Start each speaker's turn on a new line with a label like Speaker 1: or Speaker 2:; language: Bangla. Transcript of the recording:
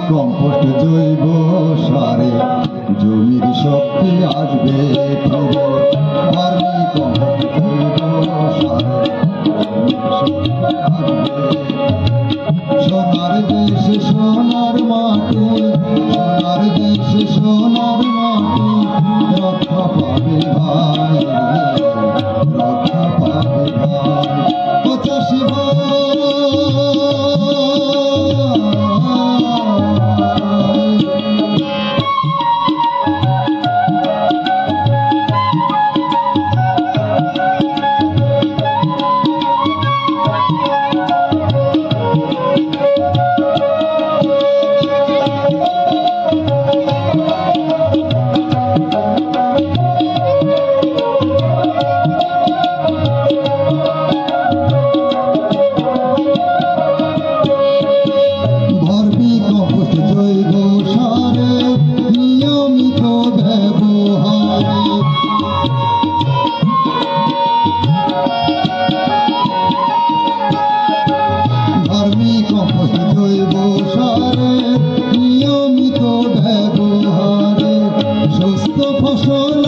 Speaker 1: কম্পোস্ট জৈব সারে জমির শক্তি আসবে ফিরে। ভার্মি কম্পোস্ট জৈব সারে জমির শক্তি আসবে। সোনার দেশ সোনার মাটি, সোনার দেশ সোনার মাটি রক্ষা পাবে ভাই, রক্ষা পাবে ভাই। 85 জৈব সারে নিয়মিত ব্যবহারে সুস্থ ফসল